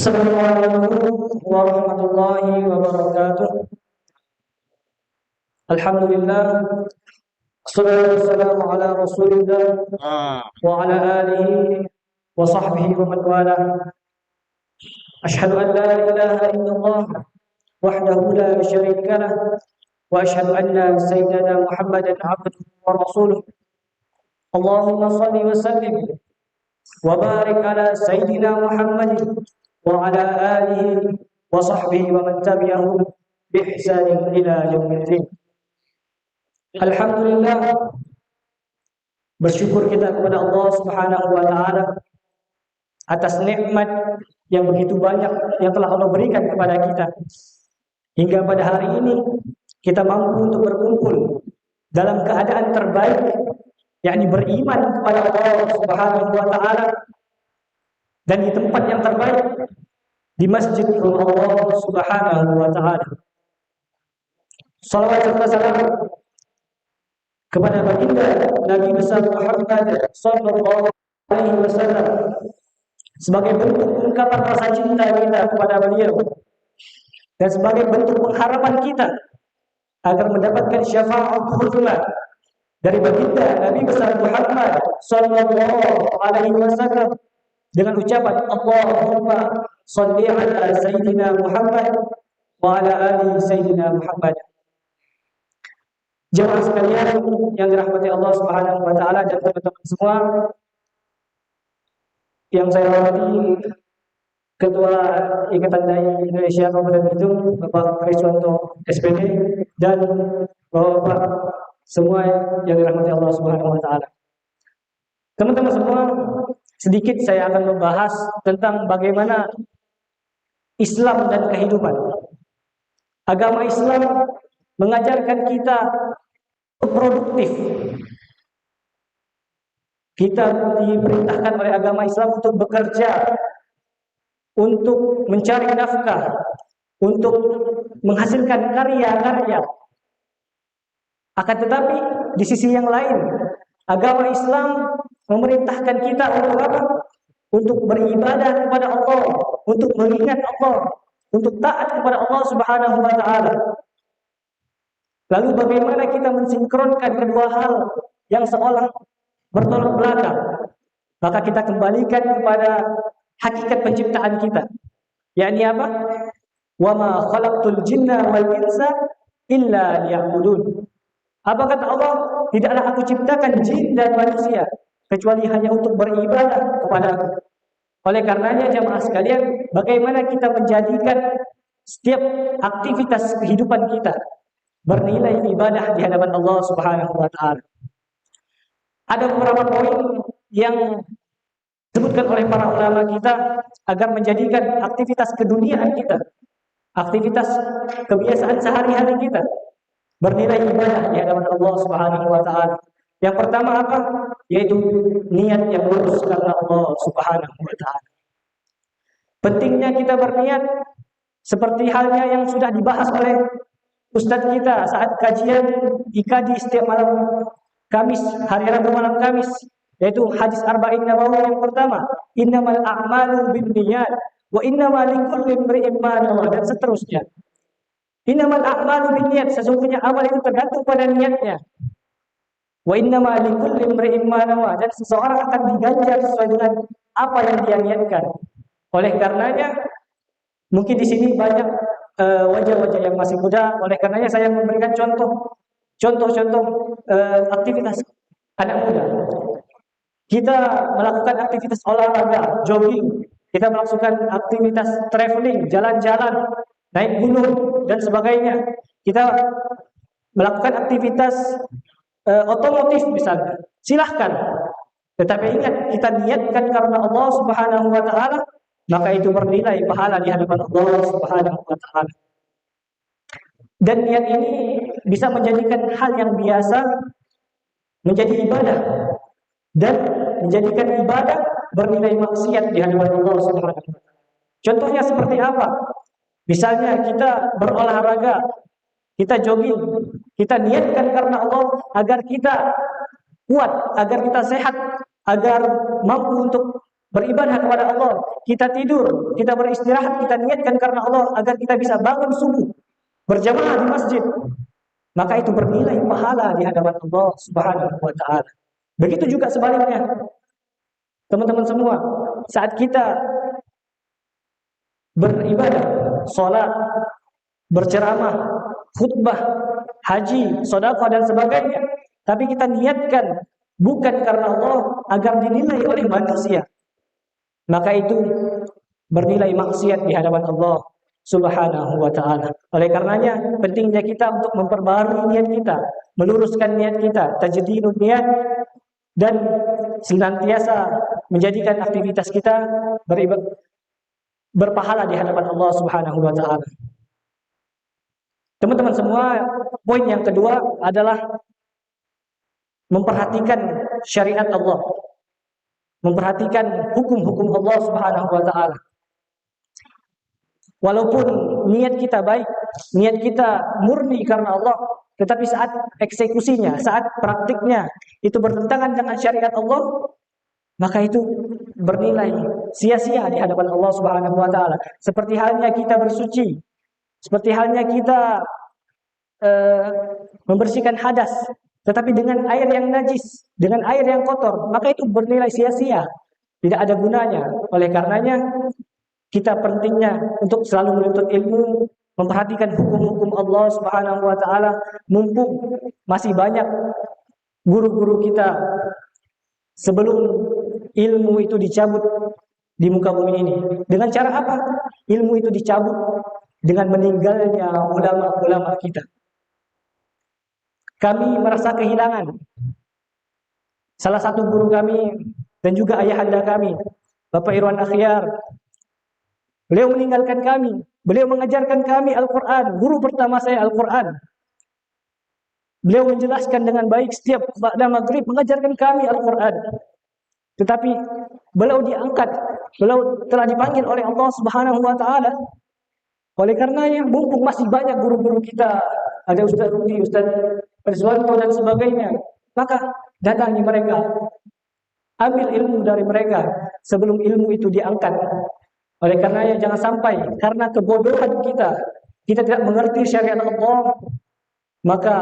Assalamualaikum warahmatullahi wabarakatuh. Alhamdulillah, wassalatu wassalamu ala Rasulillah wa ala alihi wa sahbihi wa man wala. Asyhadu an la ilaha illallah wahdahu la syarika lah wa asyhadu anna sayyidana Muhammadan abduhu wa rasuluh. Allahumma shalli wa sallim wa barik ala sayyidina Muhammadin wa ala alihi wa sahbihi wa man tabi'ahum bi ihsanin ila yaumiddin. Alhamdulillah, bersyukur kita kepada Allah Subhanahu wa taala atas nikmat yang begitu banyak yang telah Allah berikan kepada kita. Hingga pada hari ini kita mampu untuk berkumpul dalam keadaan terbaik, yakni beriman kepada Allah Subhanahu wa taala dan di tempat yang terbaik, di masjid Allah Subhanahu wa taala. Salawat serta salam kepada baginda Nabi besar Muhammad sallallahu alaihi wasallam sebagai bentuk ungkapan rasa cinta kita kepada beliau dan sebagai bentuk pengharapan kita agar mendapatkan syafaat uzma dari baginda Nabi besar Muhammad sallallahu alaihi wasallam dengan ucapan Allahumma shalli ala sayyidina Muhammad wa ala ali sayyidina Muhammad. Jemaah sekalian yang dirahmati Allah Subhanahu wa taala dan teman-teman semua, yang saya hormati Ketua Ikatan Dai Indonesia Kabupaten Bitung, Bapak Kriswanto SPD, dan Bapak semua yang dirahmati Allah Subhanahu wa taala. Teman-teman semua, sedikit saya akan membahas tentang bagaimana Islam dan kehidupan. Agama Islam mengajarkan kita produktif. Kita diperintahkan oleh agama Islam untuk bekerja, untuk mencari nafkah, untuk menghasilkan karya-karya. Akan tetapi di sisi yang lain, agama Islam memerintahkan kita untuk apa? Untuk beribadah kepada Allah, untuk mengingat Allah, untuk taat kepada Allah Subhanahu wa taala. Lalu bagaimana kita mensinkronkan kedua hal yang seolah bertolak belakang? Maka kita kembalikan kepada hakikat penciptaan kita. Yakni apa? Wa ma khalaqtul jinna wal insa illa liya'budun. Apa kata Allah? Tidaklah aku ciptakan jin dan manusia kecuali hanya untuk beribadah kepada Aku. Oleh karenanya jemaah sekalian, bagaimana kita menjadikan setiap aktivitas kehidupan kita bernilai ibadah di hadapan Allah Subhanahu wa taala. Ada beberapa poin yang disebutkan oleh para ulama kita agar menjadikan aktivitas keduniaan kita, aktivitas kebiasaan sehari-hari kita bernilai ibadah di hadapan Allah Subhanahu wa taala. Yang pertama apa? Yaitu niat yang lurus karena Allah Subhanahu wa taala. Pentingnya kita berniat seperti halnya yang sudah dibahas oleh Ustadz kita saat kajian IKADI setiap malam Kamis, hari Rabu malam Kamis, yaitu hadis Arba'in Nawawi yang pertama, innamal a'malu binniyat wa innamal likulli imri'in ma nawa, dan seterusnya. Innamal a'malu binniyat, sesungguhnya amal itu tergantung pada niatnya. Wa innamal likulli imri'in ma nawa, dan seseorang akan diganjar sesuai dengan apa yang dia niatkan. Oleh karenanya mungkin di sini banyak wajah-wajah yang masih muda, oleh karenanya saya memberikan contoh-contoh aktivitas anak muda. Kita melakukan aktivitas olahraga, jogging, kita melakukan aktivitas traveling, jalan-jalan, naik gunung dan sebagainya. Kita melakukan aktivitas otomotif misalnya. Silahkan. Tetapi ingat, kita niatkan karena Allah Subhanahu wa taala, maka itu bernilai pahala di hadapan Allah Subhanahu wa taala. Dan niat ini bisa menjadikan hal yang biasa menjadi ibadah dan menjadikan ibadah bernilai maksiat di hadapan Allah Subhanahu wa taala. Contohnya seperti apa? Misalnya kita berolahraga, kita jogging, kita niatkan karena Allah agar kita kuat, agar kita sehat, agar mampu untuk beribadah kepada Allah, kita tidur, kita beristirahat, kita niatkan karena Allah agar kita bisa bangun subuh, berjamaah di masjid, maka itu bernilai pahala di hadapan Allah Subhanahu wa taala. Begitu juga sebaliknya. Teman-teman semua, saat kita beribadah, salat, berceramah, khutbah, haji, sedekah dan sebagainya, tapi kita niatkan bukan karena Allah agar dinilai oleh manusia, maka itu bernilai maksiat di hadapan Allah Subhanahu wa taala. Oleh karenanya pentingnya kita untuk memperbarui niat kita, meluruskan niat kita, tajdidun niat, dan senantiasa menjadikan aktivitas kita berpahala di hadapan Allah Subhanahu wa taala. Teman-teman semua, poin yang kedua adalah memperhatikan syariat Allah, memperhatikan hukum-hukum Allah Subhanahu wa taala. Walaupun niat kita baik, niat kita murni karena Allah, tetapi saat eksekusinya, saat praktiknya itu bertentangan dengan syariat Allah, maka itu bernilai sia-sia di hadapan Allah Subhanahu wa taala. Seperti halnya kita bersuci, seperti halnya kita membersihkan hadas, tetapi dengan air yang najis, dengan air yang kotor, maka itu bernilai sia-sia, tidak ada gunanya. Oleh karenanya kita pentingnya untuk selalu menuntut ilmu, memperhatikan hukum-hukum Allah Subhanahu wa taala, mumpung masih banyak guru-guru kita sebelum ilmu itu dicabut di muka bumi ini. Dengan cara apa? Ilmu itu dicabut dengan meninggalnya ulama-ulama kita. Kami merasa kehilangan salah satu guru kami dan juga ayahanda kami, Bapak Irwan Akhyar. Beliau meninggalkan kami. Beliau mengajarkan kami Al-Quran. Guru pertama saya Al-Quran. Beliau menjelaskan dengan baik setiap ba'da maghrib, mengajarkan kami Al-Quran. Tetapi beliau diangkat, beliau telah dipanggil oleh Allah Subhanahu wa taala. Oleh karenanya, mumpung masih banyak guru-guru kita, ada Ustaz Rudi, Ustaz Rizwanto dan sebagainya, maka datangi mereka, ambil ilmu dari mereka sebelum ilmu itu diangkat. Oleh karenanya jangan sampai karena kebodohan kita tidak mengerti syariat Allah, maka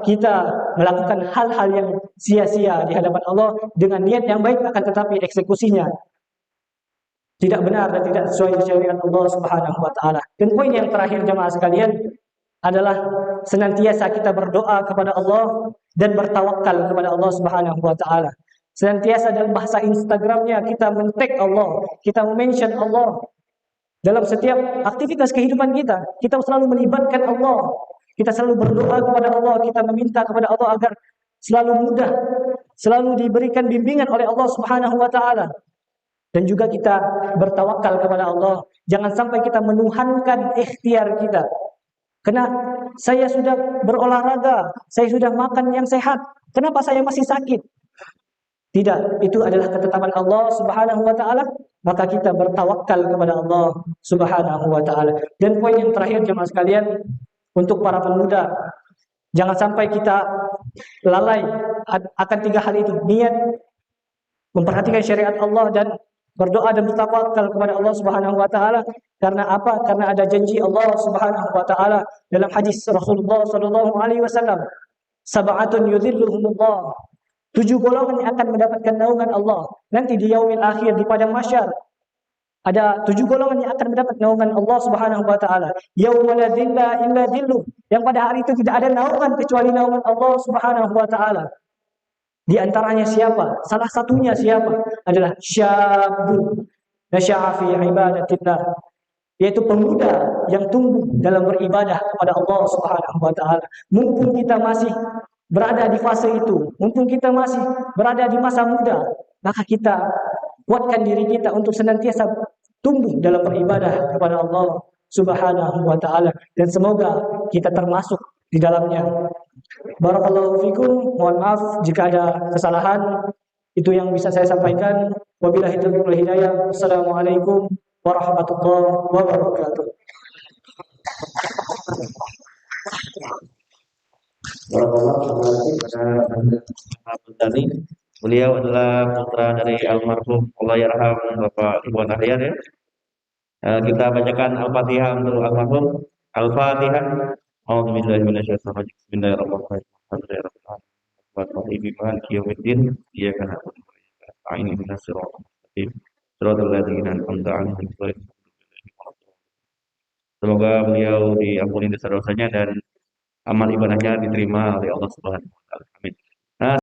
kita melakukan hal-hal yang sia-sia di hadapan Allah dengan niat yang baik, akan tetapi eksekusinya tidak benar dan tidak sesuai syariat Allah Subhanahu wa taala. Dan poin yang terakhir jemaah sekalian adalah senantiasa kita berdoa kepada Allah dan bertawakal kepada Allah Subhanahu wa taala. Senantiasa dalam bahasa Instagramnya kita men-tag Allah, kita mention Allah dalam setiap aktivitas kehidupan kita. Kita selalu melibatkan Allah, kita selalu berdoa kepada Allah, kita meminta kepada Allah agar selalu mudah, selalu diberikan bimbingan oleh Allah Subhanahu wa taala. Dan juga kita bertawakal kepada Allah. Jangan sampai kita menuhankan ikhtiar kita. Karena saya sudah berolahraga, saya sudah makan yang sehat, kenapa saya masih sakit? Tidak, itu adalah ketetapan Allah Subhanahu wa taala, maka kita bertawakal kepada Allah Subhanahu wa taala. Dan poin yang terakhir jemaah sekalian, untuk para pemuda, jangan sampai kita lalai akan tiga hal itu: niat, memperhatikan syariat Allah, dan berdoa dan bertawakal kepada Allah Subhanahu wa taala. Karena apa? Karena ada janji Allah Subhanahu wa taala dalam hadis Rasulullah sallallahu alaihi wasallam, sab'atun yudhilluhumullah, 7 golongan yang akan mendapatkan naungan Allah nanti di yaumil akhir, di padang mahsyar. Ada 7 golongan yang akan mendapat naungan Allah Subhanahu wa taala. Yauma la dhilla illa dhilluh, yang pada hari itu tidak ada naungan kecuali naungan Allah Subhanahu wa taala. Di antaranya siapa? Salah satunya siapa? Adalah syabun nasya'a fi ibadatillah, yaitu pemuda yang tumbuh dalam beribadah kepada Allah Subhanahu wa taala. Mumpung kita masih berada di fase itu, mumpung kita masih berada di masa muda, maka kita kuatkan diri kita untuk senantiasa tumbuh dalam beribadah kepada Allah Subhanahu wa taala, dan semoga kita termasuk di dalamnya. Barakallahu fikum. Mohon maaf jika ada kesalahan. Itu yang bisa saya sampaikan. Wabillahi taufiq wal hidayah. Assalamualaikum warahmatullahi wabarakatuh. Barakallahu fikum pada Anda tadi. Beliau adalah putra dari almarhum Allahyarham Bapak Iwan Ahyar ya. Kita bacakan Al-Fatihah untuk almarhum. Al-Fatihah. A'udzubillahi minasyaitonir rajim. Bismillahirrahmanirrahim. Alhamdulillahirabbil alamin. Maliki yaumiddin. Iyyaka na'budu wa iyyaka nasta'in. Ihdinas siratal mustaqim. Shiratal ladzina an'amta 'alaihim ghairil maghdubi 'alaihim waladdallin. Semoga beliau diampuni dosa-dosanya dan amal ibadahnya diterima oleh Allah Subhanahu wa taala. Amin.